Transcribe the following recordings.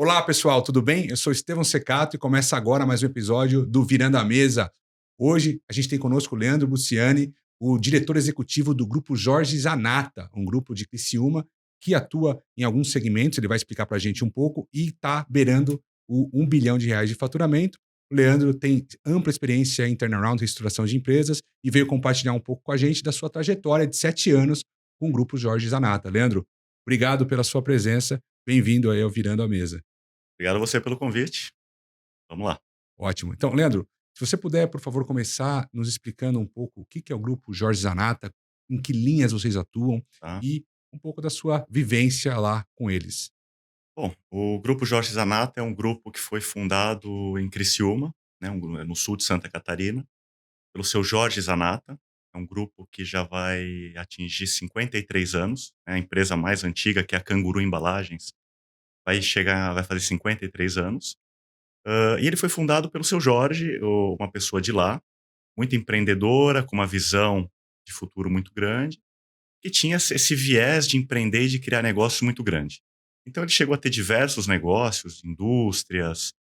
Olá, pessoal, tudo bem? Eu sou Estevão Secato e começa agora mais um episódio do Virando a Mesa. Hoje a gente tem conosco o Leandro Buciani, o diretor executivo do Grupo Jorge Zanata, um grupo de Criciúma que atua em alguns segmentos, ele vai explicar para a gente um pouco, e está beirando o R$ 1 bilhão de faturamento. O Leandro tem ampla experiência em turnaround, reestruturação de empresas, e veio compartilhar um pouco com a gente da sua trajetória de 7 anos com o Grupo Jorge Zanata. Leandro, obrigado pela sua presença. Bem-vindo aí ao Virando a Mesa. Obrigado a você pelo convite. Vamos lá, Ótimo. Então, Leandro, se você puder, por favor, começar nos explicando um pouco o que é o Grupo Jorge Zanata, em que linhas vocês atuam tá? e um pouco da sua vivência lá com eles. Bom, o Grupo Jorge Zanata é um grupo que foi fundado em Criciúma, né, no sul de Santa Catarina, pelo seu Jorge Zanata. É um grupo que já vai atingir 53 anos, é a empresa mais antiga, que é a Canguru Embalagens, vai fazer 53 anos. E ele foi fundado pelo seu Jorge, uma pessoa de lá, muito empreendedora, com uma visão de futuro muito grande, que tinha esse viés de empreender e de criar negócios muito grande. Então ele chegou a ter diversos negócios, indústrias,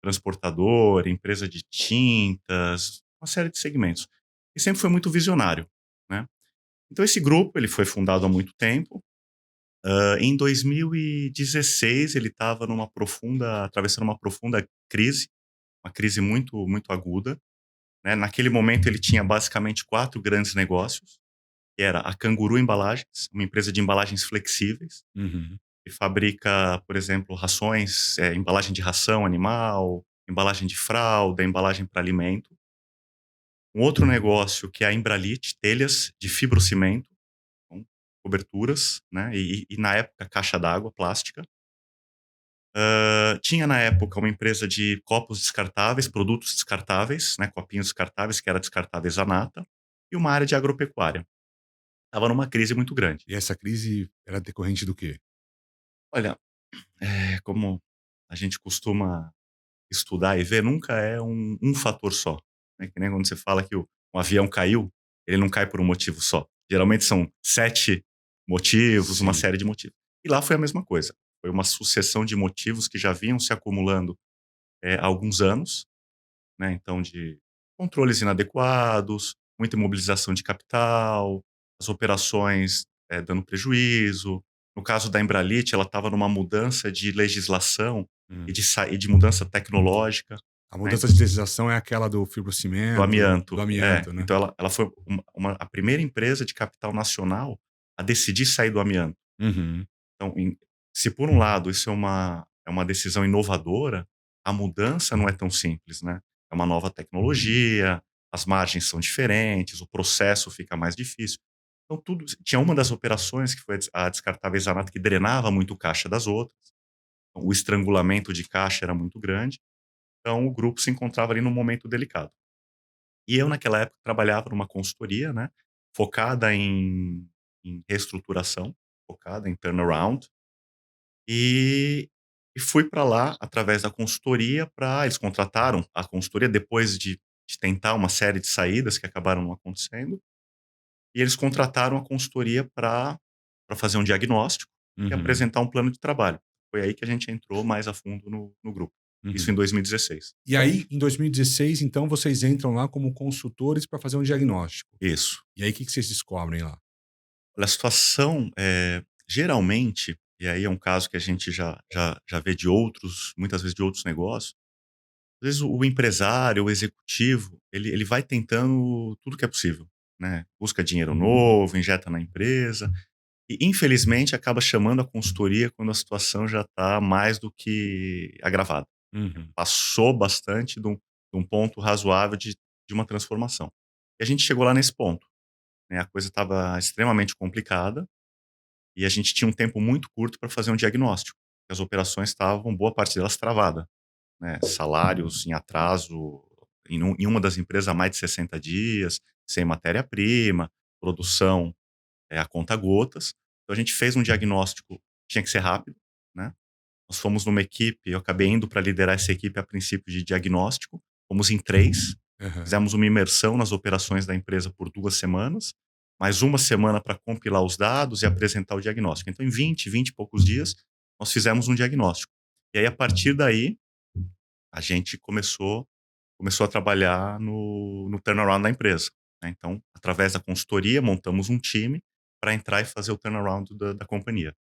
transportadora, empresa de tintas, uma série de segmentos. E sempre foi muito visionário, né. Então esse grupo, ele foi fundado há muito tempo. Em 2016 ele estava atravessando uma profunda crise, uma crise muito muito aguda, né. Naquele momento ele tinha basicamente 4 grandes negócios, que era a Canguru Embalagens, uma empresa de embalagens flexíveis, Uhum. que fabrica, por exemplo, rações, embalagem de ração animal, embalagem de fralda, embalagem para alimento. Um outro negócio que é a Embralite, telhas de fibrocimento, então, coberturas, né, e na época caixa d'água plástica. Tinha na época uma empresa de copos descartáveis, produtos descartáveis, né, copinhos descartáveis, que era Descartáveis Zanata, e uma área de agropecuária. Estava numa crise muito grande. E essa crise era decorrente do quê? Olha, como a gente costuma estudar e ver, nunca é um fator só, né, que nem quando você fala que um avião caiu, ele não cai por um motivo só. Geralmente são 7 motivos, uma Sim. série de motivos. E lá foi a mesma coisa. Foi uma sucessão de motivos que já vinham se acumulando, há alguns anos, né, então de controles inadequados, muita imobilização de capital, as operações, dando prejuízo. No caso da Embralite, ela estava numa mudança de legislação e Hum. de mudança tecnológica, A né, mudança de legislação é aquela do do fibrocimento, do amianto. amianto, né? Então ela foi a primeira empresa de capital nacional a decidir sair do amianto. Uhum. Então, se por um lado isso é uma decisão inovadora, a mudança não é tão simples, né. É uma nova tecnologia, as margens são diferentes, o processo fica mais difícil. Então tudo tinha uma das operações que foi a Descartáveis Zanata, que drenava muito caixa das outras, então o estrangulamento de caixa era muito grande, então o grupo se encontrava ali num momento delicado. E eu naquela época trabalhava numa consultoria, né, focada em reestruturação, focada em turnaround, e fui para lá através da consultoria. Para Eles contrataram a consultoria depois de tentar uma série de saídas que acabaram não acontecendo, e eles contrataram a consultoria para fazer um diagnóstico e Uhum. apresentar um plano de trabalho. Foi aí que a gente entrou mais a fundo no grupo, isso Uhum. em 2016. E aí, em 2016, então, vocês entram lá como consultores para fazer um diagnóstico. Isso. E aí, o que vocês descobrem lá? Olha, a situação, geralmente, e aí é um caso que a gente já vê de outros, muitas vezes de outros negócios, às vezes o empresário, o executivo, ele vai tentando tudo que é possível, né, busca dinheiro novo, injeta na empresa, e infelizmente acaba chamando a consultoria quando a situação já está mais do que agravada. Uhum. Passou bastante de um ponto razoável de uma transformação. E a gente chegou lá nesse ponto, né, a coisa estava extremamente complicada, e a gente tinha um tempo muito curto para fazer um diagnóstico. As operações estavam, boa parte delas, travada, né, salários em atraso em uma das empresas há mais de 60 dias, sem matéria-prima, produção, a conta-gotas. Então a gente fez um diagnóstico, tinha que ser rápido, né. Nós fomos numa equipe, eu acabei indo para liderar essa equipe a princípio de diagnóstico, fomos em 3, Aham. fizemos uma imersão nas operações da empresa por 2 semanas, mais uma semana para compilar os dados e apresentar o diagnóstico. Então em 20 e poucos dias, nós fizemos um diagnóstico. E aí, a partir daí, a gente começou a trabalhar no turnaround da empresa, né. Então, através da consultoria, montamos um time para entrar e fazer o turnaround da companhia.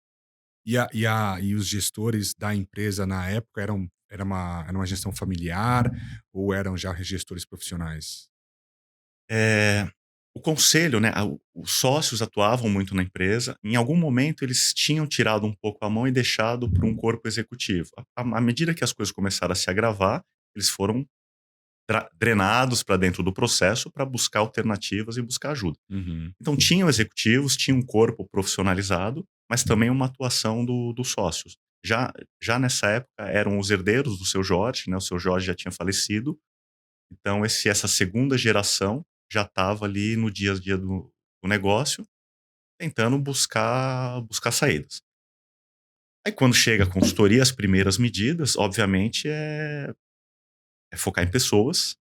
E os gestores da empresa na época era uma gestão familiar ou eram já gestores profissionais? Eh, o conselho, né, os sócios atuavam muito na empresa. Em algum momento, eles tinham tirado um pouco a mão e deixado para um corpo executivo. À medida que as coisas começaram a se agravar, eles foram drenados para dentro do processo para buscar alternativas e buscar ajuda. Uhum. Então, tinham executivos, tinha um corpo profissionalizado, mas também uma atuação dos sócios. Já nessa época, eram os herdeiros do seu Jorge, né, o seu Jorge já tinha falecido, então essa segunda geração já estava ali no dia a dia do negócio, tentando buscar saídas. Aí quando chega a consultoria, as primeiras medidas, obviamente, é focar em pessoas.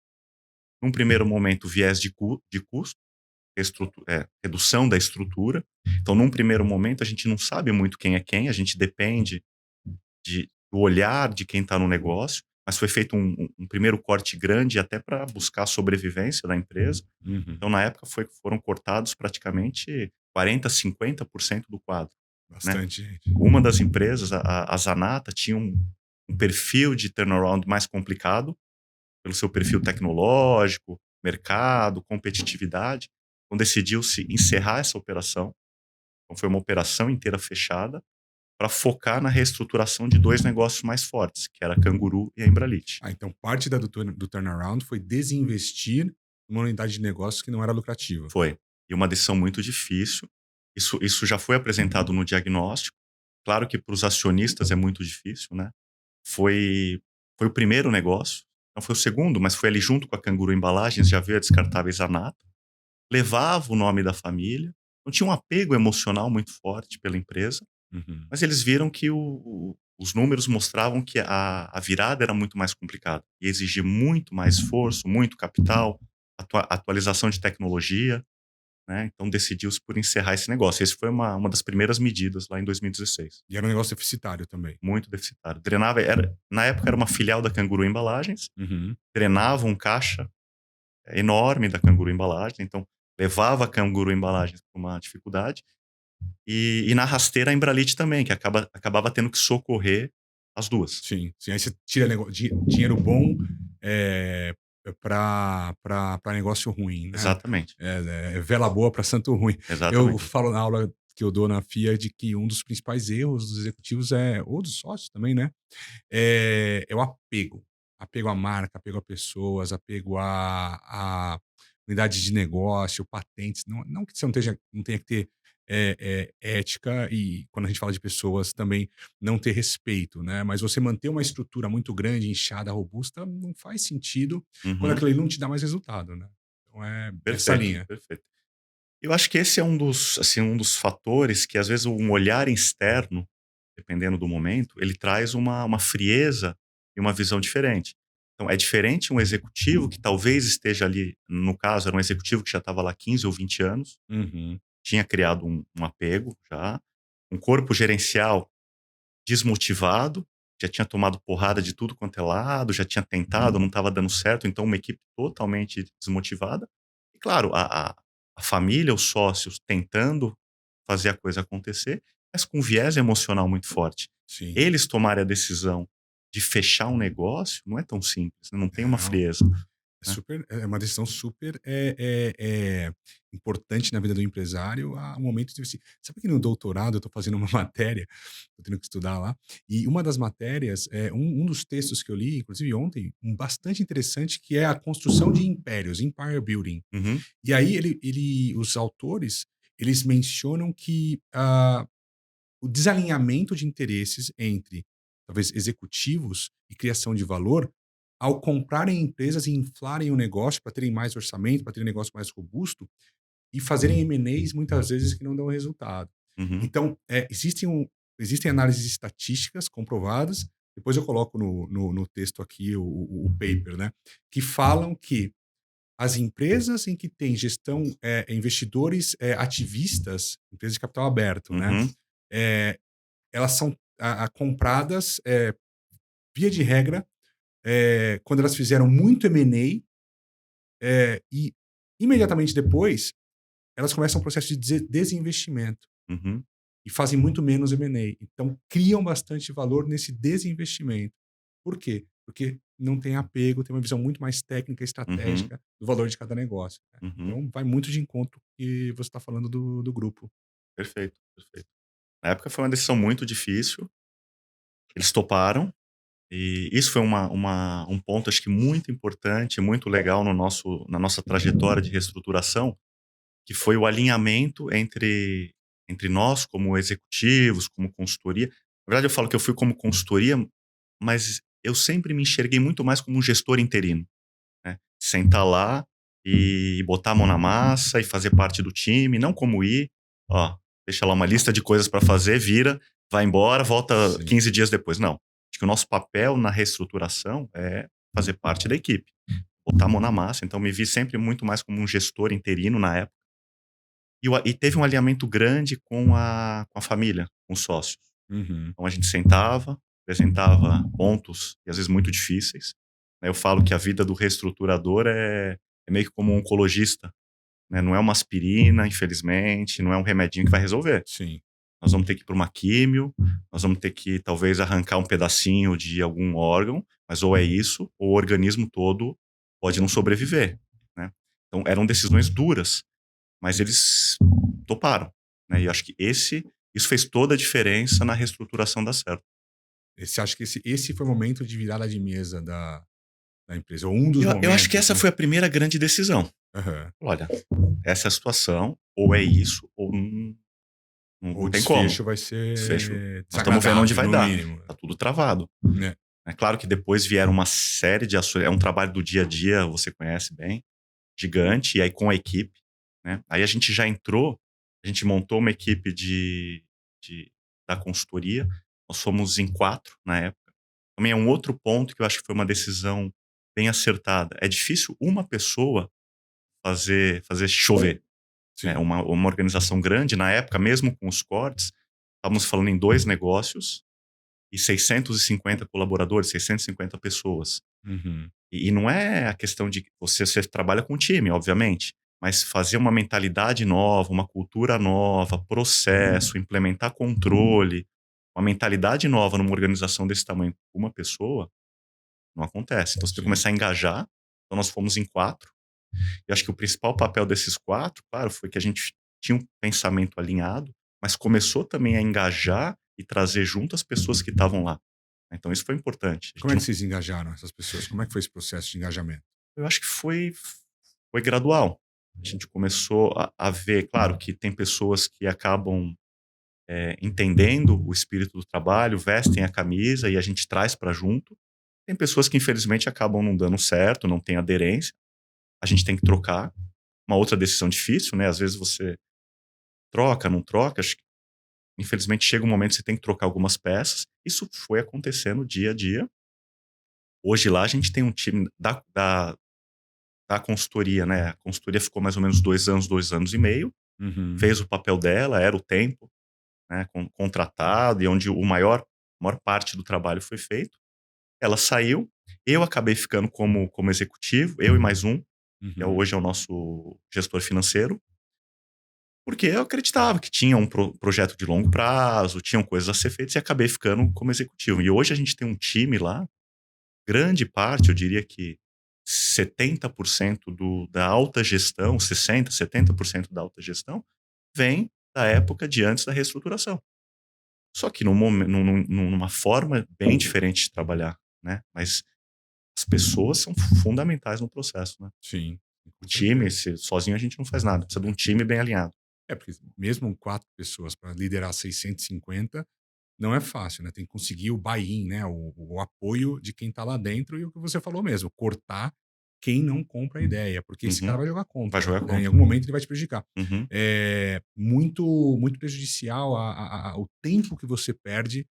Num primeiro momento, viés de custo, redução da estrutura. Então, num primeiro momento, a gente não sabe muito quem é quem, a gente depende do olhar de quem está no negócio, mas foi feito um primeiro corte grande até para buscar a sobrevivência da empresa. Uhum. Então, na época, foram cortados praticamente 40, 50% do quadro, né. Bastante gente. Uma das empresas, a Zanata, tinha um perfil de turnaround mais complicado, pelo seu perfil tecnológico, mercado, competitividade. Então decidiu-se encerrar essa operação. Então foi uma operação inteira fechada para focar na reestruturação de 2 negócios mais fortes, que era a Canguru e a Embralit. Ah, então parte do turnaround foi desinvestir numa unidade de negócio que não era lucrativa. Foi. E uma decisão muito difícil. Isso já foi apresentado no diagnóstico. Claro que para os acionistas é muito difícil, né. Foi foi o primeiro negócio, não foi o segundo, mas foi ali junto com a Canguru Embalagens, já veio a Descartáveis Zanata. Levava o nome da família, então tinha um apego emocional muito forte pela empresa, Uhum. mas eles viram que os números mostravam que a virada era muito mais complicada, ia exigir muito mais esforço, muito capital, atualização de tecnologia, né, então decidiu-se por encerrar esse negócio. Esse foi uma das primeiras medidas lá em 2016. E era um negócio deficitário também. Muito deficitário. Na época era uma filial da Canguru Embalagens, Uhum. drenava um caixa enorme da Canguru Embalagens, então levava a Canguru Embalagens para uma dificuldade, e na rasteira a Embralit também, que acabava tendo que socorrer as 2. Sim, sim. Aí você tira dinheiro bom, pra negócio ruim, né. Exatamente, Vela boa para santo ruim. Eu exatamente. falo na aula que eu dou na FIA de que um dos principais erros dos executivos ou dos sócios também, né, é o apego. Apego à marca, apego a pessoas, apego a unidades de negócio, patentes. Não que você não tenha que ter, ética e quando a gente fala de pessoas também não ter respeito, né, mas você manter uma estrutura muito grande, inchada, robusta, não faz sentido quando Uhum. aquilo ali não te dá mais resultado, né. Então é essa Perfeito, linha. perfeito. Eu acho que esse é um dos fatores que às vezes um olhar externo, dependendo do momento, ele traz uma frieza e uma visão diferente. Então é diferente um executivo que talvez esteja ali, no caso era um executivo que já estava lá 15 ou 20 anos, Uhum. tinha criado um apego já, um corpo gerencial desmotivado, já tinha tomado porrada de tudo quanto é lado, já tinha tentado, não estava dando certo, então uma equipe totalmente desmotivada. E claro, a família, os sócios tentando fazer a coisa acontecer, mas com viés emocional muito forte. Sim. Eles tomarem a decisão de fechar um negócio não é tão simples, né, não tem uma Não. frieza, né. É uma decisão super, importante na vida do empresário, a um momento de assim sabe que no doutorado eu estou fazendo uma matéria, estou tendo que estudar lá, e uma das matérias, um dos textos que eu li, inclusive ontem, bastante interessante, que é a construção de impérios, empire building. Uhum, E aí os autores, eles mencionam que, o desalinhamento de interesses entre, talvez, executivos e criação de valor, ao comprarem empresas e inflarem o negócio para terem mais orçamento, para terem um negócio mais robusto e fazerem M&As muitas vezes que não dão resultado. uhum, Então, existem análises estatísticas comprovadas, depois eu coloco no texto aqui o paper, né, que falam que as empresas em que tem gestão, investidores, ativistas, empresas de capital aberto, né, uhum, eh, elas são compradas, via de regra, quando elas fizeram muito M&A, e imediatamente depois, elas começam um processo de desinvestimento Uhum, e fazem muito menos M&A. Então, criam bastante valor nesse desinvestimento. Por quê? Porque não tem apego, tem uma visão muito mais técnica, uhum, estratégica do valor de cada negócio, né. uhum. Então, vai muito de encontro que você está falando do grupo. Perfeito, perfeito. Na época foi uma decisão muito difícil, eles toparam, e isso foi um ponto acho que muito importante, muito legal no na nossa trajetória de reestruturação, que foi o alinhamento entre nós como executivos, como consultoria. Na verdade eu falo que eu fui como consultoria, mas eu sempre me enxerguei muito mais como um gestor interino, né. Sentar lá e botar a mão na massa e fazer parte do time, não como ir, ó, deixa lá uma lista de coisas para fazer, vira, vai embora, volta Sim. 15 dias depois. Não. Acho que o nosso papel na reestruturação é fazer parte da equipe, botar a mão na massa. Então me vi sempre muito mais como um gestor interino na época. E teve um alinhamento grande com a família, com os sócios. Uhum. Então a gente sentava, apresentava pontos, e às vezes muito difíceis, né. Eu falo que a vida do reestruturador é meio que como um oncologista, né, não é uma aspirina, infelizmente, não é um remedinho que vai resolver. Sim. Nós vamos ter que ir para uma químio, nós vamos ter que talvez arrancar um pedacinho de algum órgão, mas ou é isso, ou o organismo todo pode não sobreviver, né. Então eram decisões duras, mas eles toparam, né, e eu acho que isso fez toda a diferença na reestruturação dar certo. E você acha que esse foi o momento de virada de mesa da empresa, ou um dos Eu acho que momentos, essa né? foi a primeira grande decisão. Aham. Olha, essa é a situação, ou é isso, ou Ou não o tem como. desfecho vai Desfecho, ser nós estamos vendo onde desagradável, vai no dar. mínimo, Tá tudo travado. né? É claro que depois vieram uma série de ações, é um trabalho do dia a dia, você conhece bem, gigante, e aí com a equipe, né. Aí a gente já entrou, a gente montou uma equipe de da consultoria, nós fomos em 4 na época. Também é um outro ponto que eu acho que foi uma decisão bem acertada. É difícil uma pessoa fazer chover, né, Sim. uma organização grande, na época, mesmo com os cortes, estávamos falando em 2 negócios e 650 colaboradores, 650 pessoas. Uhum. E não é a questão de você trabalha com time, obviamente, mas fazer uma mentalidade nova, uma cultura nova, processo, implementar controle, uma mentalidade nova numa organização desse tamanho com uma pessoa, não acontece. Então você tem que Sim. começar a engajar. Então nós fomos em 4. E acho que o principal papel desses 4, claro, foi que a gente tinha um pensamento alinhado, mas começou também a engajar e trazer junto as pessoas que estavam lá. Então isso foi importante. A Como gente é que não vocês engajaram essas pessoas? Como é que foi esse processo de engajamento? Eu acho que foi gradual. A gente começou a ver, claro que tem pessoas que acabam, entendendo o espírito do trabalho, vestem a camisa e a gente traz para junto. Tem pessoas que infelizmente acabam não dando certo, não têm aderência, a gente tem que trocar. Uma outra decisão difícil, né, às vezes você troca, não troca, acho que infelizmente chega um momento que você tem que trocar algumas peças. Isso foi acontecendo dia a dia. Hoje lá a gente tem um time da consultoria, né, a consultoria ficou mais ou menos 2 anos e meio, Uhum. fez o papel dela, era o tempo, né, contratado e onde maior parte do trabalho foi feito. Ela saiu, eu acabei ficando como executivo, eu e mais um, que Uhum. hoje é o nosso gestor financeiro, porque eu acreditava que tinha um projeto de longo prazo, tinham coisas a ser feitas e acabei ficando como executivo. E hoje a gente tem um time lá, grande parte, eu diria que 70% da alta gestão, 60, 70% da alta gestão, vem da época de antes da reestruturação. Só que numa forma bem diferente de trabalhar, né, mas as pessoas são fundamentais no processo, né. Sim, O com time, certeza. se sozinho a gente não faz nada, precisa de um time bem alinhado. Porque mesmo 4 pessoas para liderar 650 não é fácil, né, tem que conseguir o buy-in, né, o apoio de quem está lá dentro e o que você falou mesmo, cortar quem não compra a ideia, porque esse cara Uhum. vai jogar Vai contra, jogar né, em contra. algum momento ele vai te prejudicar. Uhum, É muito muito prejudicial o tempo que você perde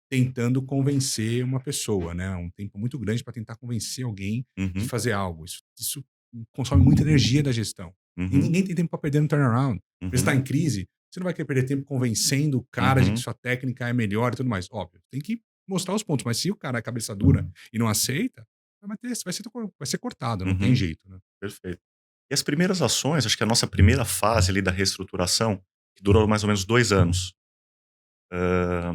tentando convencer uma pessoa, né, um tempo muito grande para tentar convencer alguém de uhum, fazer algo. Isso consome muita energia da gestão. E uhum, ninguém tem tempo para perder no turnaround. Você está uhum, em crise, você não vai querer perder tempo convencendo o cara de que uhum, sua técnica é melhor e tudo mais. Óbvio, tem que mostrar os pontos. Mas se o cara é cabeça dura e não aceita, vai ser cortado, não tem Uhum, jeito, né? perfeito. E as primeiras ações, acho que a nossa primeira fase ali da reestruturação, que durou mais ou menos 2 anos,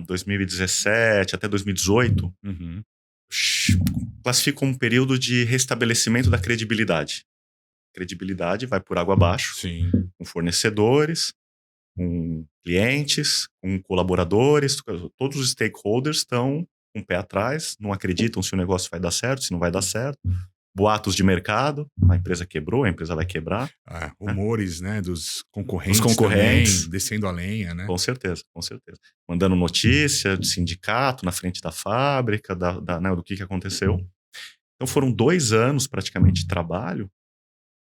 2017 até 2018, Uhum. sh classifico como um período de restabelecimento da credibilidade. Credibilidade vai por água abaixo, Sim. com fornecedores, com clientes, com colaboradores, todos os stakeholders estão com o pé atrás, não acreditam se o negócio vai dar certo, se não vai dar certo. Boatos de mercado, a empresa quebrou, a empresa vai quebrar, Ah, né? rumores, né, dos Os concorrentes também, concorrentes, descendo a lenha, né? com certeza, com certeza. Mandando notícia de sindicato na frente da fábrica, né, do que aconteceu. Então foram 2 anos praticamente de trabalho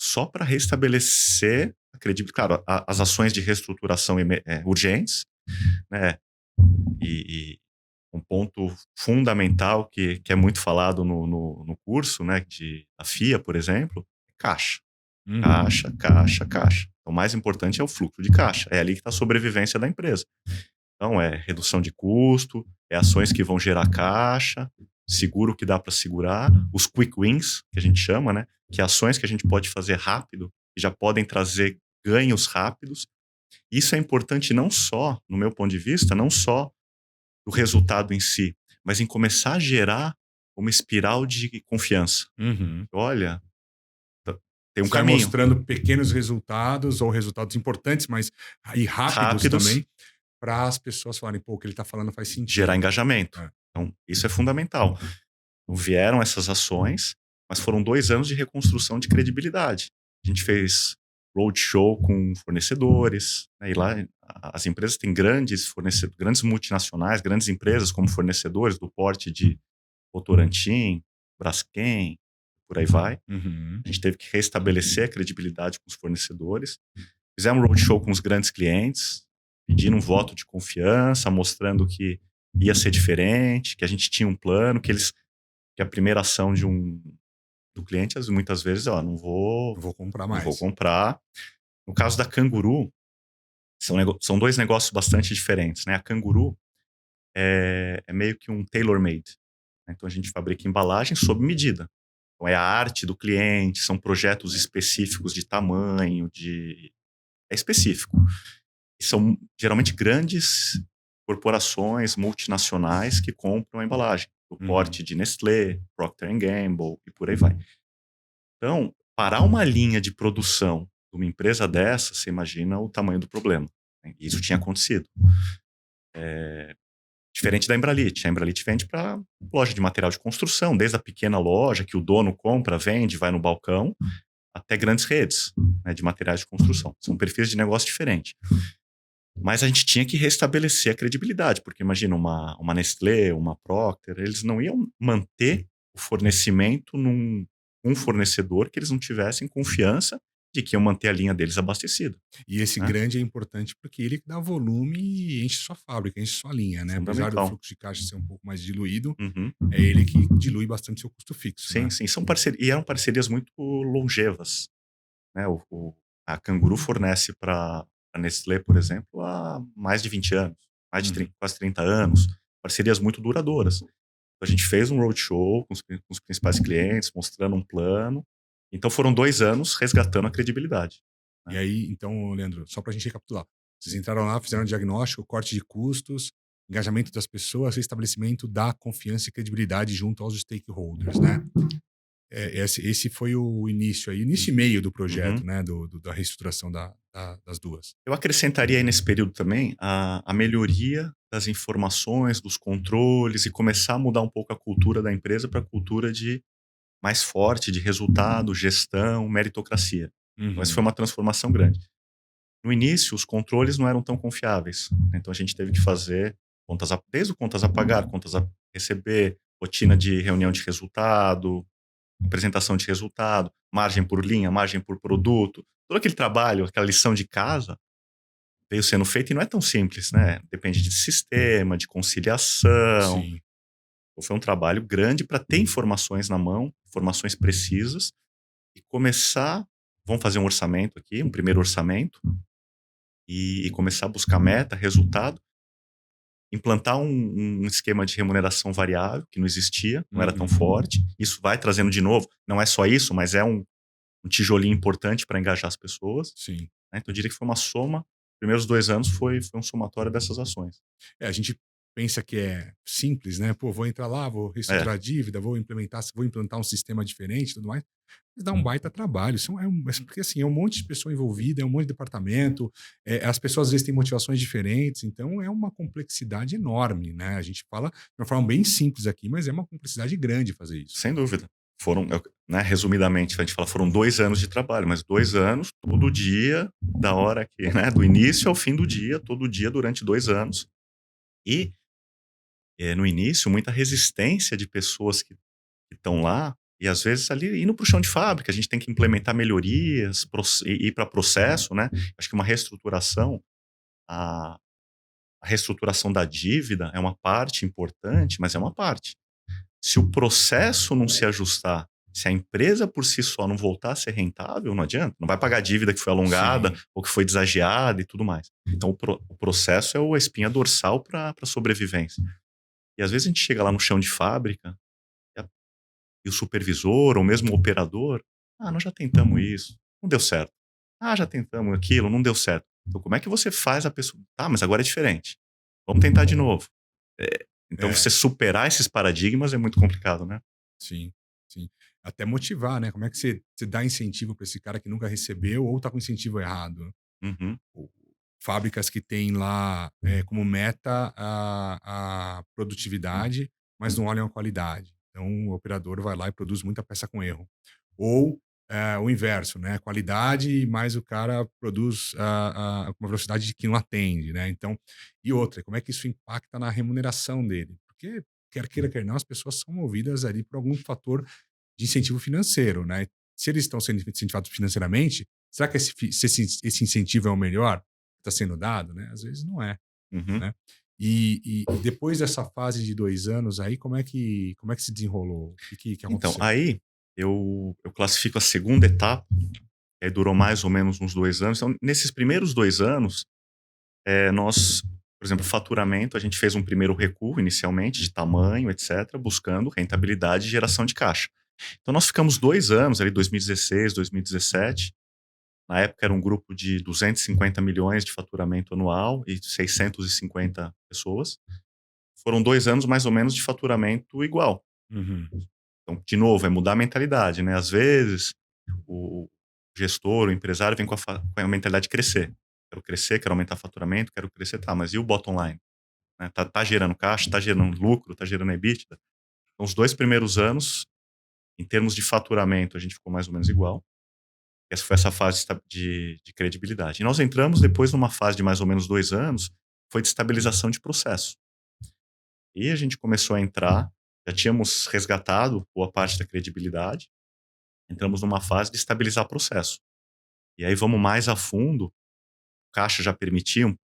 só para restabelecer a credibilidade. Claro, as ações de reestruturação urgentes, né? E um ponto fundamental que é muito falado no curso, né, da FIA, por exemplo, é caixa. Uhum. Caixa, caixa, caixa. Então, o mais importante é o fluxo de caixa. É ali que está a sobrevivência da empresa. Então, é redução de custo, é ações que vão gerar caixa, seguro que dá para segurar, os quick wins, que a gente chama, né? Que é ações que a gente pode fazer rápido, que já podem trazer ganhos rápidos. Isso é importante não só, no meu ponto de vista, não só do resultado em si, mas em começar a gerar uma espiral de confiança. Uhum. Olha, tá- tem um Você vai caminho. mostrando pequenos resultados ou resultados importantes, mas e rápidos Rápidos, também, para as pessoas falarem: "Pô, o que ele está falando faz gerar sentido". engajamento. É. Então, isso é fundamental. Então, vieram essas ações, mas foram 2 anos de reconstrução de credibilidade. A gente fez roadshow com fornecedores, né, e lá as empresas têm grandes fornecedores, grandes multinacionais, grandes empresas como fornecedores do porte de Votorantim, Braskem, por aí vai. Uhum. A gente teve que restabelecer a credibilidade com os fornecedores. Fizemos um roadshow com os grandes clientes, pedindo um voto de confiança, mostrando que ia ser diferente, que a gente tinha um plano, que a primeira ação do cliente, muitas vezes, ó, Eu vou comprar não vou mais. comprar. No caso da Canguru, são 2 negócios bastante diferentes, né? A Canguru é meio que um tailor-made, né? Então a gente fabrica embalagem sob medida. Então é a arte do cliente, são projetos específicos de tamanho, é específico. E são geralmente grandes corporações multinacionais que compram a embalagem, do Uhum. porte de Nestlé, Procter Gamble e por aí vai. Então, parar uma linha de produção de uma empresa dessa, você imagina o tamanho do problema, né? Isso tinha acontecido. Diferente da Embralite. A Embralite vende para loja de material de construção, desde a pequena loja que o dono compra, vende, vai no balcão, até grandes redes, né, de materiais de construção. São perfis de negócio diferentes. Mas a gente tinha que restabelecer a credibilidade, porque imagina uma Nestlé, uma Procter, eles não iam manter o fornecimento num um fornecedor que eles não tivessem confiança de que iam manter a linha deles abastecida, E esse né? grande é importante porque ele que dá volume e enche sua fábrica, enche sua linha, né? Apesar do Fundamental. fluxo de caixa ser um pouco mais diluído, Uhum. é ele que dilui bastante seu custo fixo, Sim, né? sim, e eram parcerias muito longevas, né? A Canguru fornece para a Nestlé, por exemplo, há mais de 20 anos, mais de Uhum. quase 30 anos, parcerias muito duradouras. A gente fez um roadshow com os principais clientes, mostrando um plano. Então foram 2 anos resgatando a credibilidade, E né. aí, então, Leandro, só para a gente recapitular. Vocês entraram lá, fizeram o diagnóstico, corte de custos, engajamento das pessoas, restabelecimento da confiança e credibilidade junto aos stakeholders, né? Esse foi o início aí, início e meio do projeto, Uhum. né? Da reestruturação das duas. Eu acrescentaria aí nesse período também a melhoria das informações, dos controles e começar a mudar um pouco a cultura da empresa para a cultura de mais forte, de resultado, gestão, meritocracia. Então essa foi Uhum. uma transformação grande. No início, os controles não eram tão confiáveis, né, então a gente teve que fazer desde o contas a pagar, contas a receber, rotina de reunião de resultado, apresentação de resultado, margem por linha, margem por produto, todo aquele trabalho, aquela lição de casa veio sendo feita e não é tão simples, né? Depende de sistema, de conciliação. Sim. Então, foi um trabalho grande para ter informações na mão, informações precisas e começar. Vamos fazer um orçamento aqui, um primeiro orçamento, e começar a buscar meta, resultado, implantar um esquema de remuneração variável, que não existia, não era tão Uhum. forte. Isso vai trazendo de novo, não é só isso, mas é um tijolinho importante para engajar as pessoas, Sim. né. Então eu diria que foi uma soma, os primeiros 2 anos foi um somatório dessas ações. É, a gente pensa que é simples, né? Pô, vou entrar lá, vou É, reestruturar a dívida, vou implantar um sistema diferente e tudo mais. Mas dá um baita trabalho. Porque assim, é um monte de pessoa envolvida, é um monte de departamento, as pessoas às vezes têm motivações diferentes, então é uma complexidade enorme, né? A gente fala de uma forma bem simples aqui, mas é uma complexidade grande fazer isso. sem dúvida. Foram, né, resumidamente, a gente fala, foram 2 anos de trabalho, mas 2 anos, todo dia, da hora que, né, do início ao fim do dia, todo dia durante 2 anos. E, no início, muita resistência de pessoas que estão lá, e às vezes ali indo para o chão de fábrica, a gente tem que implementar melhorias, ir para processo, né? Acho que uma reestruturação, a, a reestruturação da dívida é uma parte importante, mas é uma parte. Se o processo não se ajustar, se a empresa por si só não voltar a ser rentável, não adianta. Não vai pagar a dívida que foi alongada Sim. ou que foi desagiada e tudo mais. Então, o processo é a espinha dorsal para a sobrevivência. E às vezes a gente chega lá no chão de fábrica e o supervisor ou mesmo o operador, nós já tentamos isso, não deu certo. Já tentamos aquilo, não deu certo. Então, como é que você faz a pessoa? Mas agora é diferente. Vamos tentar de novo. Então, É, você superar esses paradigmas é muito complicado, né? sim, sim. Até motivar, né? Como é que você dá incentivo para esse cara que nunca recebeu ou tá com incentivo errado? Uhum, O Fábricas que têm lá, como meta a produtividade, mas não olham a qualidade. Então o operador vai lá e produz muita peça com erro. Ou, o inverso, né, qualidade, mas o cara produz com uma velocidade que não atende, né. Então e outra, como é que isso impacta na remuneração dele? Porque quer queira, quer não, as pessoas são movidas ali por algum fator de incentivo financeiro, né. Se eles estão sendo incentivados financeiramente, será que esse incentivo é o melhor que está sendo dado, né? Às vezes não é, uhum. né. E depois dessa fase de 2 anos aí, como é que se desenrolou? O que Então, aconteceu? aí eu classifico a segunda etapa, que aí durou mais ou menos uns 2 anos. Então, nesses primeiros 2 anos, nós, por exemplo, faturamento, a gente fez um primeiro recuo inicialmente de tamanho, etcétera, buscando rentabilidade e geração de caixa. Então nós ficamos 2 anos ali, 2016, 2017. Na época era um grupo de 250 milhões de faturamento anual e 650 pessoas. Foram 2 anos mais ou menos de faturamento igual. Uhum. Então, de novo, é mudar a mentalidade, né. Às vezes, o gestor, o empresário vem com a mentalidade de crescer. Quero crescer, quero aumentar faturamento, quero crescer, tá, mas e o bottom line? Né, tá gerando caixa, tá gerando lucro, tá gerando EBITDA? Então os 2 primeiros anos, em termos de faturamento, a gente ficou mais ou menos igual. Essa foi essa fase de credibilidade. E nós entramos depois numa fase de mais ou menos 2 anos, foi de estabilização de processo. E a gente começou a entrar, já tínhamos resgatado boa parte da credibilidade, entramos numa fase de estabilizar processo. E aí vamos mais a fundo, o caixa já permitiam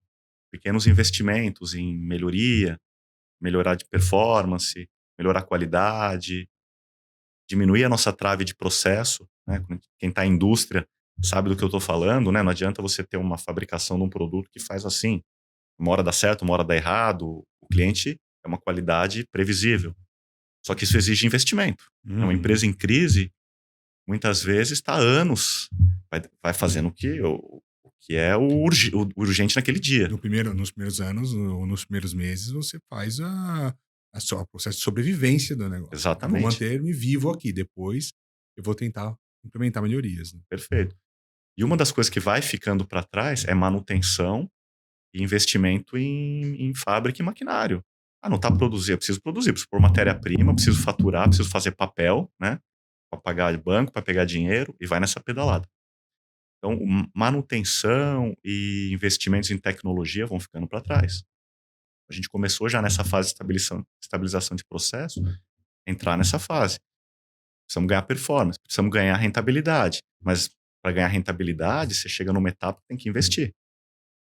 pequenos investimentos em melhoria, melhorar de performance, melhorar a qualidade, diminuir a nossa trave de processo, né? Quem está em indústria sabe do que eu estou falando, né? Não adianta você ter uma fabricação de um produto que faz assim, uma hora dá certo, uma hora dá errado. O cliente é uma qualidade previsível. Só que isso exige investimento. É uma Uhum. empresa em crise, muitas vezes está há anos, vai fazendo o que é o urgente naquele dia. Nos primeiros anos ou nos primeiros meses, você faz o processo de sobrevivência do negócio. Eu vou Exatamente, manter-me vivo aqui, depois eu vou tentar implementar melhorias, né. perfeito. E uma das coisas que vai ficando para trás é manutenção e investimento em fábrica e maquinário. Não está produzindo, eu preciso pôr matéria-prima, preciso faturar, preciso fazer papel, né, para pagar banco, para pegar dinheiro, e vai nessa pedalada. Então, manutenção e investimentos em tecnologia vão ficando para trás. A gente começou já nessa fase de estabilização de processo, entrar nessa fase. Precisamos ganhar performance, precisamos ganhar rentabilidade, mas para ganhar rentabilidade, você chega numa etapa que tem que investir.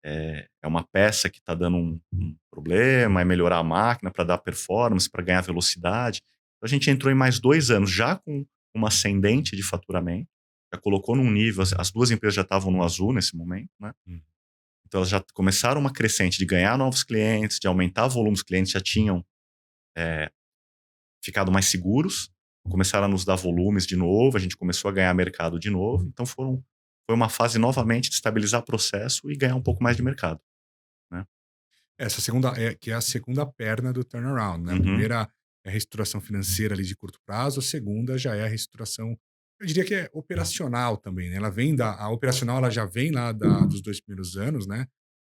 É uma peça que está dando um problema, é melhorar a máquina para dar performance, para ganhar velocidade. Então a gente entrou em mais 2 anos já com uma ascendente de faturamento, já colocou num nível, as 2 empresas já estavam no azul nesse momento, né. Então, elas já começaram uma crescente de ganhar novos clientes, de aumentar volume, os clientes já tinham é, ficado mais seguros, começaram a nos dar volumes de novo, a gente começou a ganhar mercado de novo. Então, foi uma fase novamente de estabilizar processo e ganhar um pouco mais de mercado, né? Essa segunda que é a segunda perna do turnaround, né. A Uhum, primeira é a reestruturação financeira ali de curto prazo, a segunda já é a reestruturação, eu diria que é operacional também, né, ela vem da a operacional ela já vem lá dos 2 primeiros anos, né,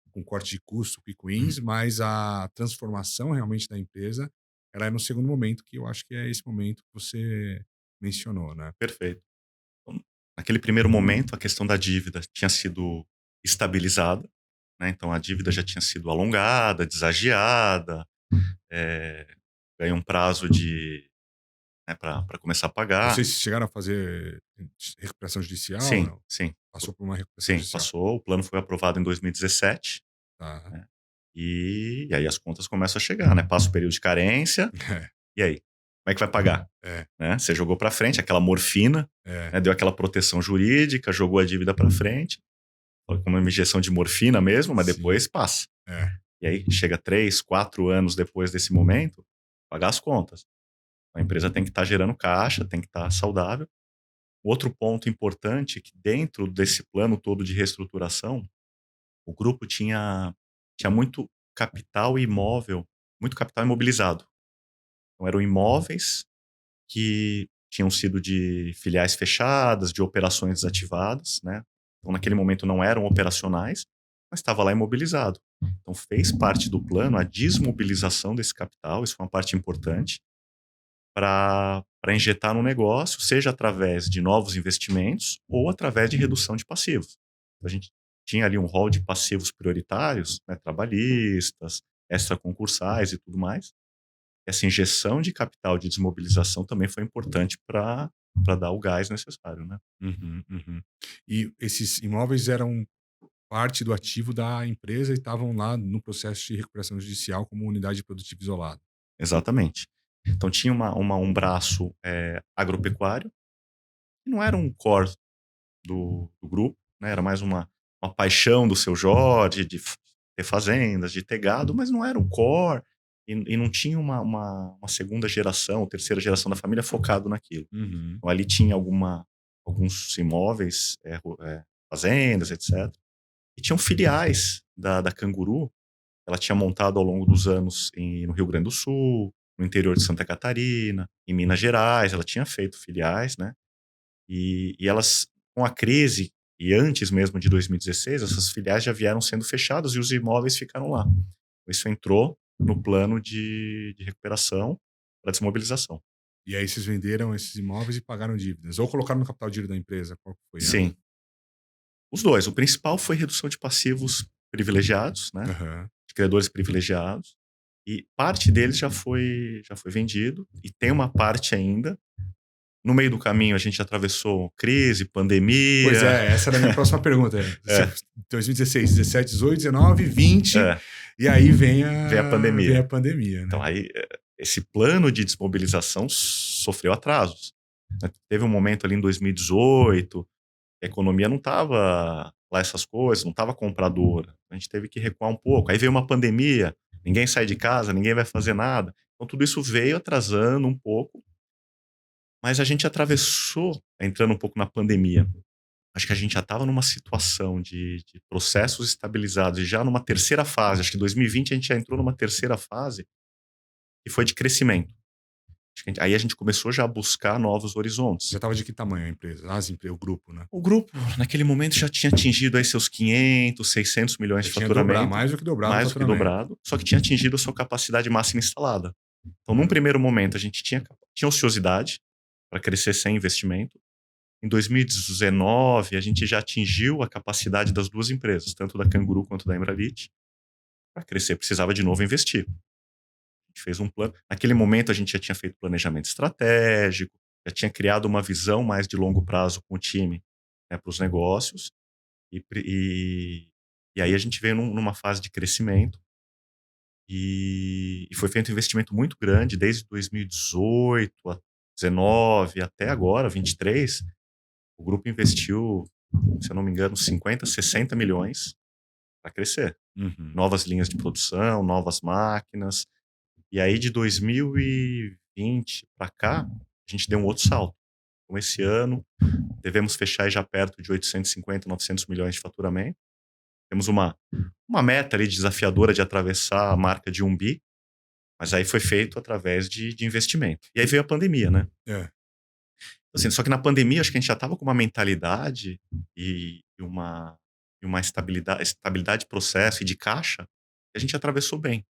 com corte de custo, quick wins, mas a transformação realmente da empresa, ela é no segundo momento, que eu acho que é esse momento que você mencionou, né. perfeito. Então, naquele primeiro momento, a questão da dívida tinha sido estabilizada, né? Então, a dívida já tinha sido alongada, desagiada, eh, ganhou um prazo para começar a pagar. Vocês chegaram a fazer recuperação judicial ou Sim, não? sim, Passou por uma recuperação sim, judicial. passou. O plano foi aprovado em 2017, Tá. né? E aí as contas começam a chegar, né? Passa o período de carência, e aí? Como é que vai pagar? É, Né? Você jogou para frente aquela morfina, é, né? Deu aquela proteção jurídica, jogou a dívida para frente, como uma injeção de morfina mesmo, mas sim, depois passa. é. E aí chega 3, 4 anos depois desse momento, pagar as contas. A empresa tem que estar gerando caixa, tem que estar saudável. Outro ponto importante é que dentro desse plano todo de reestruturação, o grupo tinha muito capital imóvel, muito capital imobilizado. Então eram imóveis que tinham sido de filiais fechadas, de operações desativadas, né. Então naquele momento não eram operacionais, mas estava lá imobilizado. Então fez parte do plano a desmobilização desse capital, isso foi uma parte importante, para injetar no negócio, seja através de novos investimentos ou através de redução de passivos. A gente tinha ali um rol de passivos prioritários, né, trabalhistas, extraconcursais e tudo mais. Essa injeção de capital de desmobilização também foi importante para dar o gás necessário, né. Uhum, uhum. E esses imóveis eram parte do ativo da empresa e estavam lá no processo de recuperação judicial como unidade produtiva isolada. Exatamente. Então tinha um braço, agropecuário, que não era um core do grupo, né, era mais uma paixão do seu Jorge de ter fazendas, de ter gado, mas não era o core, e não tinha uma segunda geração ou terceira geração da família focado naquilo. Uhum. Então ali tinha alguns imóveis, fazendas, etc. E tinham filiais da Canguru, ela tinha montado ao longo dos anos no Rio Grande do Sul, no interior de Santa Catarina, em Minas Gerais, ela tinha feito filiais, né? E elas, com a crise, e antes mesmo de 2016, essas filiais já vieram sendo fechadas e os imóveis ficaram lá. Isso entrou no plano de recuperação para desmobilização. E aí vocês venderam esses imóveis e pagaram dívidas, ou colocaram no capital de giro da empresa, qual que foi a Sim, os dois. O principal foi redução de passivos privilegiados, né? aham. De credores privilegiados. E parte deles já foi vendido, e tem uma parte ainda. No meio do caminho, a gente atravessou crise, Pois pandemia. é, essa era a minha próxima pergunta, você É, 2016, 17, 18, 19, 20, é, e aí veio a vem a pandemia. pandemia, Então né. aí, esse plano de desmobilização sofreu atrasos, né. Teve um momento ali em 2018, a economia não estava lá essas coisas, não estava compradora. A gente teve que recuar um pouco. Aí veio uma pandemia, ninguém sai de casa, ninguém vai fazer nada. Então tudo isso veio atrasando um pouco, mas a gente atravessou, entrando um pouco na pandemia. Acho que a gente já estava numa situação de processos estabilizados e já numa terceira fase. Acho que em 2020 a gente já entrou numa terceira fase, que foi de crescimento. Acho que aí a gente começou já a buscar novos Já horizontes. estava de que tamanho a empresa? O grupo, né. O grupo, naquele momento, já tinha atingido aí seus 500, 600 milhões Já de tinha dobrar faturamento, mais do que dobrado o mais do que faturamento. dobrado, só que tinha atingido a sua capacidade máxima instalada. Então, num primeiro momento, a gente tinha ociosidade para crescer sem investimento. Em 2019, a gente já atingiu a capacidade das duas empresas, tanto da Canguru quanto da Embralit. Para crescer, precisava de novo investir. A gente fez um plano. Naquele momento, a gente já tinha feito planejamento estratégico, já tinha criado uma visão mais de longo prazo com o time, né, para os negócios. E aí a gente veio numa fase de crescimento e foi feito um investimento muito grande desde 2018 a 19 até agora, 23. O grupo investiu, se eu não me engano, 50, 60 milhões para crescer. Uhum. Novas linhas de produção, novas máquinas. E aí, de 2020 para cá, a gente deu um outro salto. Então, esse ano, devemos fechar aí já perto de 850, 900 milhões de faturamento. Temos uma meta ali desafiadora de atravessar a marca de 1 bi, mas aí foi feito através de investimento. E aí veio a pandemia, né? É. Assim, só que na pandemia, acho que a gente já estava com uma mentalidade e uma estabilidade de processo e de caixa que a gente atravessou bem.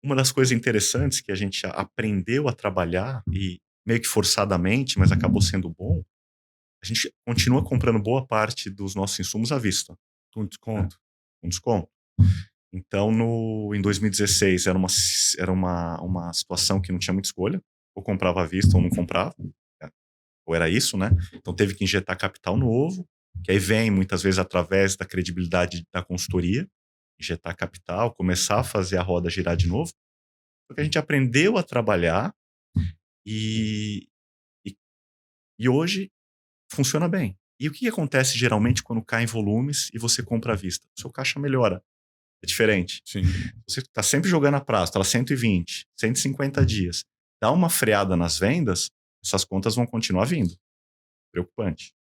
Uma das coisas interessantes que a gente aprendeu a trabalhar e meio que forçadamente, mas acabou sendo bom, a gente continua comprando boa parte dos nossos insumos à vista, Com né, desconto. com desconto. Então, em 2016, era uma situação que não tinha muita escolha, ou comprava à vista ou não comprava, né, ou era isso, né? Então, teve que injetar capital novo, que aí vem muitas vezes através da credibilidade da consultoria, injetar capital, começar a fazer a roda girar de novo, porque a gente aprendeu a trabalhar e, e, e hoje funciona bem. E o que acontece geralmente quando cai em volumes e você compra à vista? O seu caixa melhora. É diferente. Sim. Você está sempre jogando a prazo, está lá 120, 150 dias. Dá uma freada nas vendas, suas contas vão continuar vindo. Preocupante.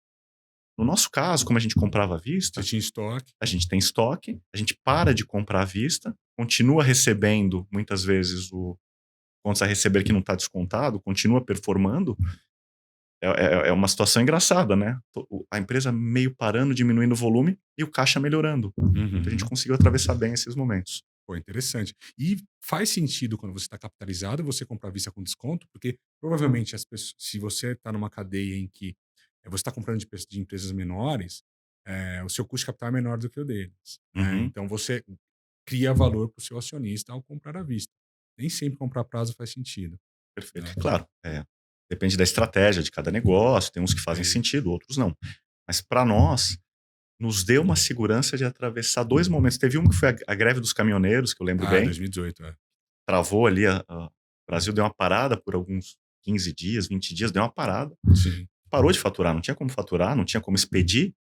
No nosso caso, como a gente comprava à Você vista, tinha estoque. a gente tem estoque, a gente para de comprar à vista, continua recebendo, muitas vezes, o contas a receber que não está descontado, continua performando. É uma situação engraçada, né? A empresa meio parando, diminuindo o volume e o caixa melhorando. Então a gente Uhum. conseguiu atravessar bem esses momentos. Pô, interessante. E faz sentido quando você está capitalizado você comprar à vista com desconto, porque provavelmente as pessoas, se você está numa cadeia em que você está comprando de empresas menores, o seu custo de capital é menor do que o deles, né? Uhum, Então você cria valor para o seu acionista ao comprar à vista. Nem sempre comprar a prazo faz sentido, perfeito. né? Claro, depende da estratégia de cada negócio, tem uns que fazem É. sentido, outros não. Mas para nós, nos deu uma segurança de atravessar dois momentos. Teve um que foi a greve dos caminhoneiros, que eu lembro Ah, bem, 2018, é. travou ali, o Brasil deu uma parada por alguns 15 dias, 20 dias, deu uma parada. Sim. Parou de faturar, não tinha como faturar, não tinha como expedir,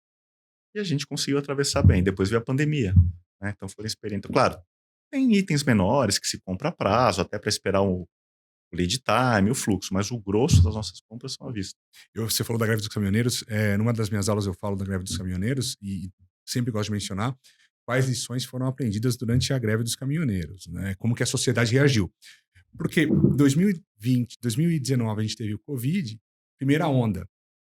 e a gente conseguiu atravessar bem. Depois veio a pandemia, né? Então foram experiências. Claro, tem itens menores que se compra a prazo, até para esperar o lead time, o fluxo, mas o grosso das nossas compras são à vista. Você falou da greve dos caminhoneiros, numa das minhas aulas eu falo da greve dos caminhoneiros e sempre gosto de mencionar quais lições foram aprendidas durante a greve dos caminhoneiros, né? Como que a sociedade reagiu. Porque 2020, 2019 a gente teve o Covid, primeira onda.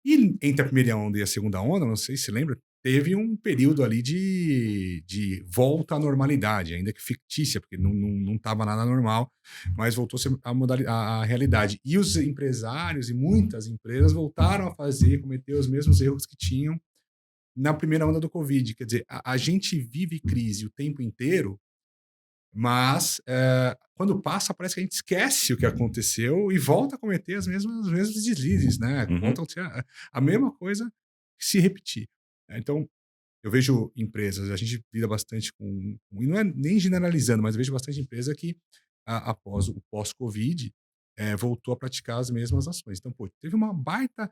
E entre a primeira onda e a segunda onda, não sei se lembra, teve um período ali de volta à normalidade, ainda que fictícia, porque não estava nada normal, mas voltou a realidade. E os empresários e muitas empresas voltaram a cometer os mesmos erros que tinham na primeira onda do Covid. Quer dizer, a gente vive crise o tempo inteiro, mas quando passa, parece que a gente esquece o que aconteceu e volta a cometer os mesmos deslizes, né? Uhum, Volta a ser a mesma coisa se repetir. Então, eu vejo empresas, a gente lida bastante e não é nem generalizando, mas eu vejo bastante empresa que, após o pós-Covid, voltou a praticar as mesmas ações. Então, pô, teve uma baita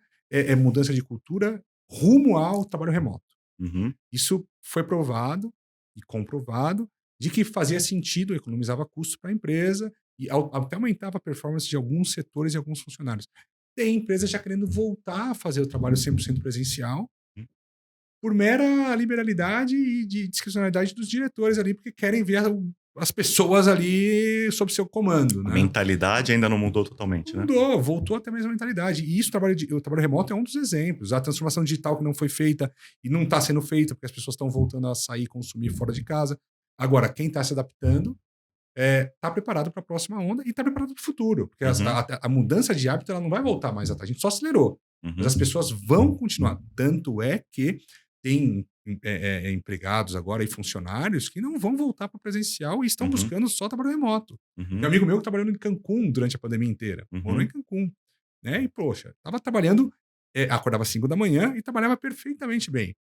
mudança de cultura rumo ao trabalho remoto. uhum, Isso foi provado e comprovado de que fazia sentido, economizava custos para a empresa e até aumentava a performance de alguns setores e alguns funcionários. Tem empresas já querendo voltar a fazer o trabalho 100% presencial uhum. por mera liberalidade e de discricionalidade dos diretores ali, porque querem ver as pessoas ali sob seu comando, A né? mentalidade ainda não mudou totalmente, né? Mudou, voltou até a mesma mentalidade. E isso, o trabalho remoto é um dos exemplos. A transformação digital que não foi feita e não está sendo feita, porque as pessoas estão voltando a sair e consumir fora de casa. Agora, quem está se adaptando está preparado para a próxima onda e está preparado para o futuro. Porque Uhum, a mudança de hábito ela não vai voltar mais atrás. A gente só acelerou. Mas uhum, as pessoas vão continuar. Tanto é que tem empregados agora e funcionários que não vão voltar para presencial e estão uhum, buscando só trabalho remoto. Tem um uhum, amigo meu que trabalhou em Cancún durante a pandemia inteira. Morou em uhum. Cancún. Né? E, poxa, estava trabalhando, acordava às 5 da manhã e trabalhava perfeitamente bem.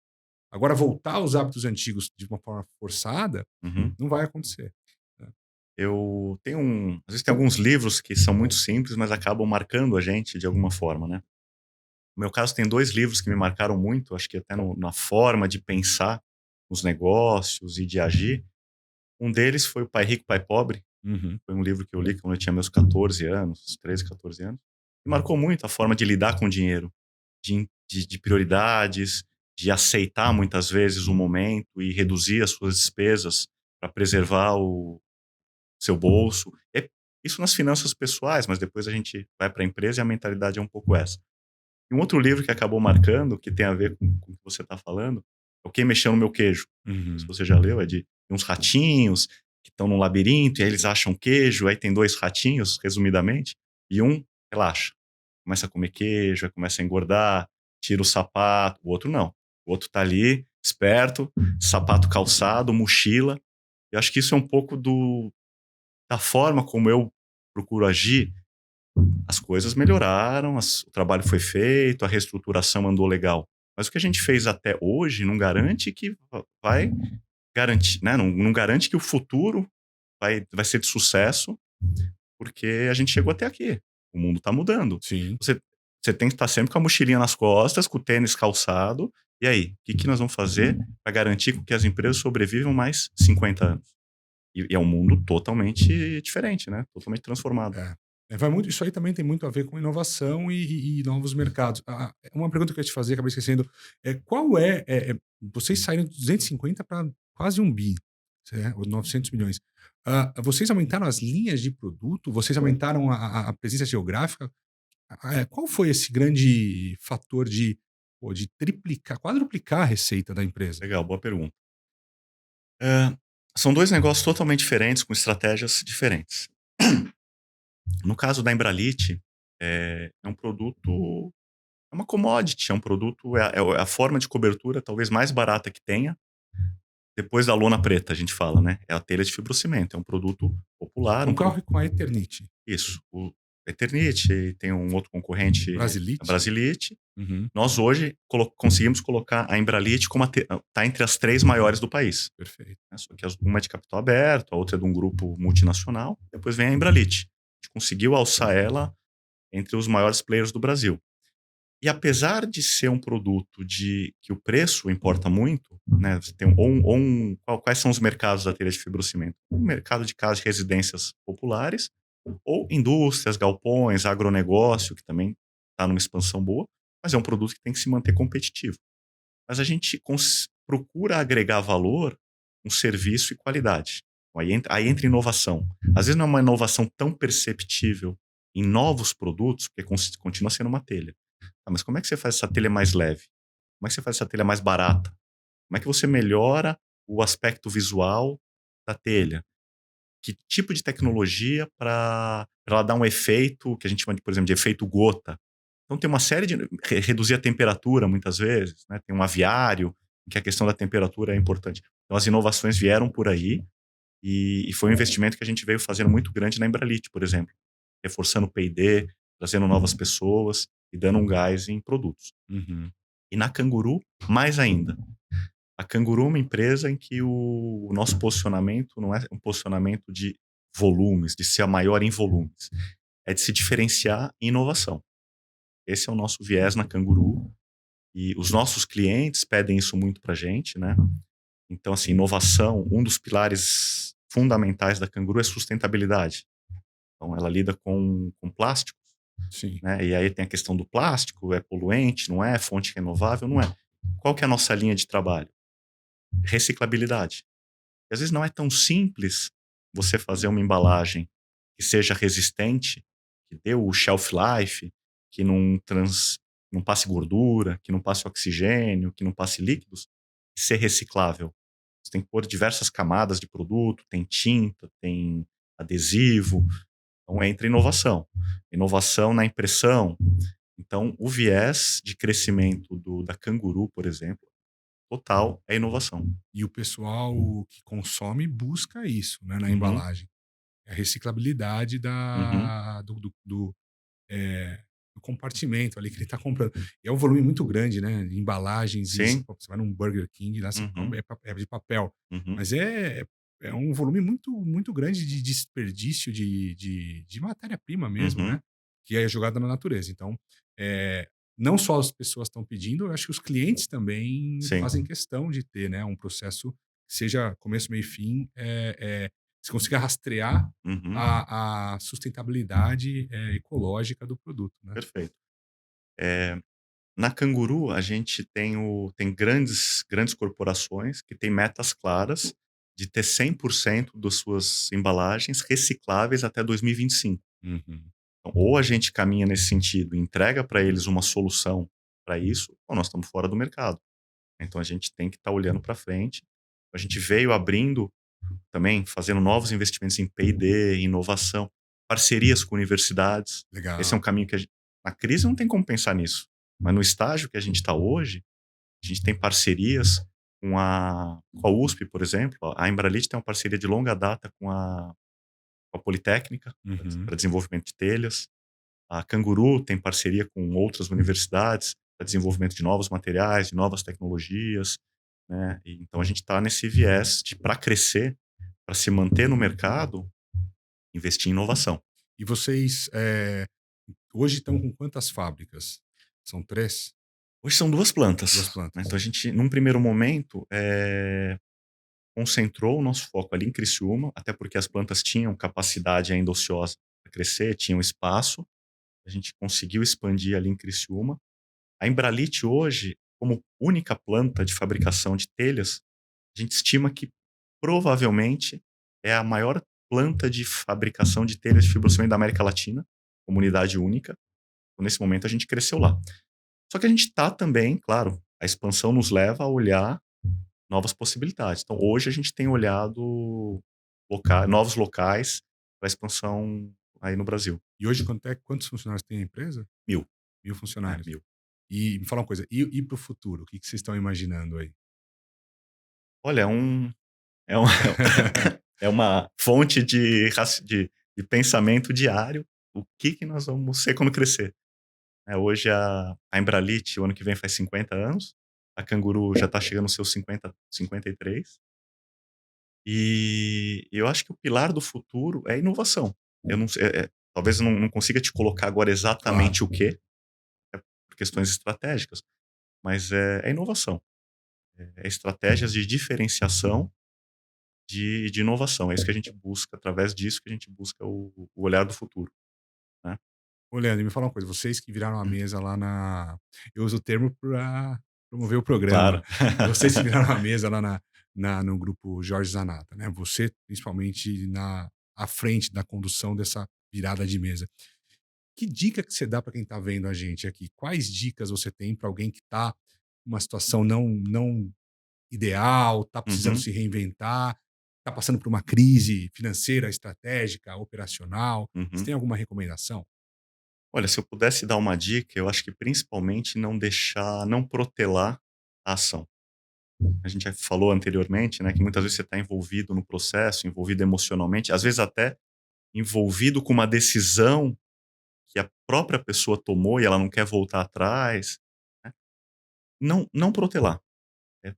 Agora, voltar aos hábitos antigos de uma forma forçada, Uhum. não vai acontecer. Né? Eu tenho às vezes tem alguns livros que são muito simples, mas acabam marcando a gente de alguma forma, né. No meu caso tem 2 livros que me marcaram muito, acho que até na forma de pensar, nos negócios e de agir. Um deles foi o Pai Rico, Pai Pobre. Uhum. Foi um livro que eu li quando eu tinha meus 14 anos, 13, 14 anos. E marcou muito a forma de lidar com o dinheiro, de prioridades, de aceitar muitas vezes o momento e reduzir as suas despesas para preservar o seu bolso. Isso nas finanças pessoais, mas depois a gente vai para a empresa e a mentalidade é um pouco essa. E um outro livro que acabou marcando, que tem a ver com o que você está falando, é o Quem Mexeu no Meu Queijo. Não sei se Uhum. você já leu, é de uns ratinhos que estão num labirinto e aí eles acham queijo, aí tem dois ratinhos, resumidamente, e um relaxa, começa a comer queijo, aí começa a engordar, tira o sapato, o outro não. O outro tá ali, esperto, sapato calçado, mochila. Eu acho que isso é um pouco da forma como eu procuro agir. As coisas melhoraram, o trabalho foi feito, a reestruturação andou legal. Mas o que a gente fez até hoje não garante que vai garantir, né? Não garante que o futuro vai ser de sucesso, porque a gente chegou até aqui. O mundo está mudando. Sim. Você tem que estar sempre com a mochilinha nas costas, com o tênis calçado. E aí, o que nós vamos fazer para garantir que as empresas sobrevivam mais 50 anos? E é um mundo totalmente diferente, né? Totalmente transformado. É. Vai muito, isso aí também tem muito a ver com inovação e novos mercados. Uma pergunta que eu ia te fazer, acabei esquecendo, qual vocês saíram de 250 para quase 1 bi, ou 900 milhões. Vocês aumentaram as linhas de produto? Vocês aumentaram a presença geográfica? Qual foi esse grande fator de triplicar, quadruplicar a receita da empresa? Legal, boa pergunta. São dois negócios totalmente diferentes, com estratégias diferentes. No caso da Embralite, é um produto, é uma commodity, é um produto, é a forma de cobertura talvez mais barata que tenha, depois da lona preta, a gente fala, né? É a telha de fibrocimento, é um produto popular, um Concorre produto. com a Eternit, Isso. O Eternit, tem um outro concorrente, a Brasilite? Brasilite. Uhum, Nós hoje conseguimos colocar a Embralite como tá entre as 3 maiores do país. perfeito. Né? Só que uma é de capital aberto, a outra é de um grupo multinacional, depois vem a Embralite. A gente conseguiu alçar ela entre os maiores players do Brasil. E apesar de ser um produto que o preço importa muito, né? Você tem quais são os mercados da telha de fibrocimento? O mercado de casas de residências populares, ou indústrias, galpões, agronegócio, que também está numa expansão boa, mas é um produto que tem que se manter competitivo. Mas a gente procura agregar valor com serviço e qualidade. Aí entra inovação. Às vezes não é uma inovação tão perceptível em novos produtos, porque continua sendo uma telha. Mas como é que você faz essa telha mais leve? Como é que você faz essa telha mais barata? Como é que você melhora o aspecto visual da telha? Que tipo de tecnologia para ela dar um efeito que a gente chama de, por exemplo, de efeito gota? Então tem uma série de reduzir a temperatura muitas vezes, né? Tem um aviário em que a questão da temperatura é importante. Então as inovações vieram por aí e foi um investimento que a gente veio fazendo muito grande na Embralite, por exemplo, reforçando o P&D, trazendo novas pessoas e dando um gás em produtos. Uhum. E na Canguru, mais ainda. A Canguru é uma empresa em que o nosso posicionamento não é um posicionamento de volumes, de ser a maior em volumes. É de se diferenciar em inovação. Esse é o nosso viés na Canguru. E os nossos clientes pedem isso muito para a gente, né? Então, assim, inovação, um dos pilares fundamentais da Canguru é sustentabilidade. Então, ela lida com plásticos, Sim. né? E aí tem a questão do plástico, é poluente, não é? Fonte renovável, não é? Qual que é a nossa linha de trabalho? Reciclabilidade. E às vezes não é tão simples você fazer uma embalagem que seja resistente, que dê o shelf life, que não passe gordura, que não passe oxigênio, que não passe líquidos, e ser reciclável. Você tem que pôr diversas camadas de produto, tem tinta, tem adesivo. Então entra inovação. Inovação na impressão. Então, o viés de crescimento da Canguru, por exemplo, total é inovação. E o pessoal que consome busca isso, né, na Uhum, embalagem. É a reciclabilidade uhum. eh, do compartimento ali que ele está comprando. E é um volume muito grande, né, de embalagens e Sim. você vai num Burger King lá, você Uhum, é de papel, uhum. mas é um volume muito grande de desperdício de matéria-prima mesmo, né, Uhum. que é jogada na natureza. Então, não só as pessoas estão pedindo, eu acho que os clientes também Sim. fazem questão de ter, né, um processo que seja começo, meio e fim, você consiga rastrear Uhum. a sustentabilidade ecológica do produto, né? Perfeito. Eh, Na Canguru, a gente tem grandes corporações que têm metas claras de ter 100% das suas embalagens recicláveis até 2025. Uhum. Então, ou a gente caminha nesse sentido e entrega para eles uma solução para isso, ou nós estamos fora do mercado. Então, a gente tem que estar olhando para frente. A gente veio abrindo também, fazendo novos investimentos em P&D, inovação, parcerias com universidades. Esse é um Legal. caminho que na crise não tem como pensar nisso, mas no estágio que a gente está hoje, a gente tem parcerias com a USP, por exemplo. A Embralit tem uma parceria de longa data com a Politécnica, Uhum. para desenvolvimento de telhas. A Canguru tem parceria com outras universidades para desenvolvimento de novos materiais, de novas tecnologias, né? Então a gente está nesse viés de, para crescer, para se manter no mercado, investir em inovação. E vocês, hoje estão com quantas fábricas? São 3? Hoje são 2 2 plantas, né? plantas. Então a gente, num primeiro momento, concentrou o nosso foco ali em Criciúma, até porque as plantas tinham capacidade ainda ociosa para crescer, tinham espaço. A gente conseguiu expandir ali em Criciúma. A Embralit hoje, como única planta de fabricação de telhas, a gente estima que provavelmente é a maior planta de fabricação de telhas de fibrocimento da América Latina, comunidade única. Então, nesse momento a gente cresceu lá. Só que a gente está também, claro, a expansão nos leva a olhar novas possibilidades. Então, hoje a gente tem olhado novos locais para expansão aí no Brasil. E hoje quantos funcionários tem a empresa? 1000, 1.000 né? funcionários. 1000. E me fala uma coisa, e para o futuro, o que vocês estão imaginando aí? Olha, é um é uma fonte de pensamento diário. O que nós vamos ser quando crescer? Hoje a Embralit, o ano que vem, faz 50 anos. A Canguru já está chegando aos seus 53. E eu acho que o pilar do futuro é inovação. Eu não sei, talvez eu não consiga te colocar agora Claro. exatamente o quê, por questões estratégicas, mas é inovação. É estratégias de diferenciação de inovação. É isso que a gente busca, através disso que a gente busca o olhar do futuro, né. Ô, Leandro, me fala uma coisa, vocês que viraram a mesa lá eu uso o termo para promover o programa. Claro. Vocês que viraram a mesa lá no grupo Jorge Zanata, né, você principalmente à frente da condução dessa virada de mesa. Que dica que você dá para quem está vendo a gente aqui? Quais dicas você tem para alguém que está numa situação não ideal, está precisando Uhum, se reinventar, está passando por uma crise financeira, estratégica, operacional? Você uhum. tem alguma recomendação? Olha, se eu pudesse dar uma dica, eu acho que principalmente não protelar a ação. A gente já falou anteriormente, né, que muitas vezes você está envolvido no processo, envolvido emocionalmente, às vezes até envolvido com uma decisão que a própria pessoa tomou e ela não quer voltar atrás, né. Não protelar, é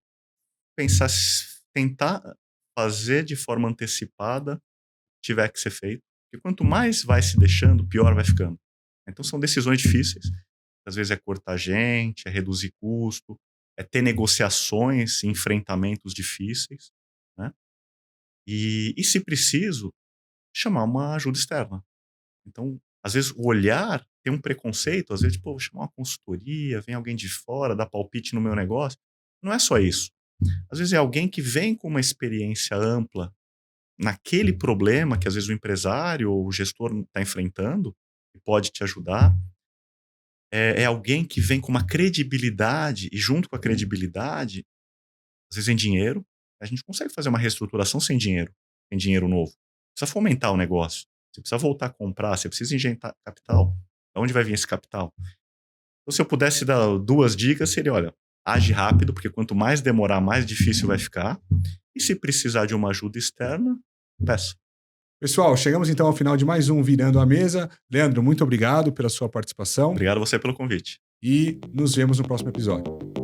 tentar fazer de forma antecipada o que tiver que ser feito, porque quanto mais vai se deixando, pior vai ficando. Então são decisões difíceis, às vezes é cortar gente, é reduzir custo, é ter negociações, enfrentamentos difíceis, né. E se preciso, chamar uma ajuda externa. Então, às vezes, o olhar tem um preconceito, às vezes, pô, vou chamar uma consultoria, vem alguém de fora, dá palpite no meu negócio. Não é só isso. Às vezes é alguém que vem com uma experiência ampla naquele problema que às vezes o empresário ou o gestor está enfrentando e pode te ajudar. É alguém que vem com uma credibilidade e junto com a credibilidade, às vezes em dinheiro, a gente consegue fazer uma reestruturação sem dinheiro novo. Precisa fomentar o negócio. Você precisa voltar a comprar, você precisa injetar capital. De onde vai vir esse capital? Então, se eu pudesse dar 2 dicas, seria: olha, age rápido, porque quanto mais demorar, mais difícil vai ficar. E se precisar de uma ajuda externa, peça. Pessoal, chegamos então ao final de mais um Virando a Mesa. Leandro, muito obrigado pela sua participação Obrigado a você pelo convite. e nos vemos no próximo episódio.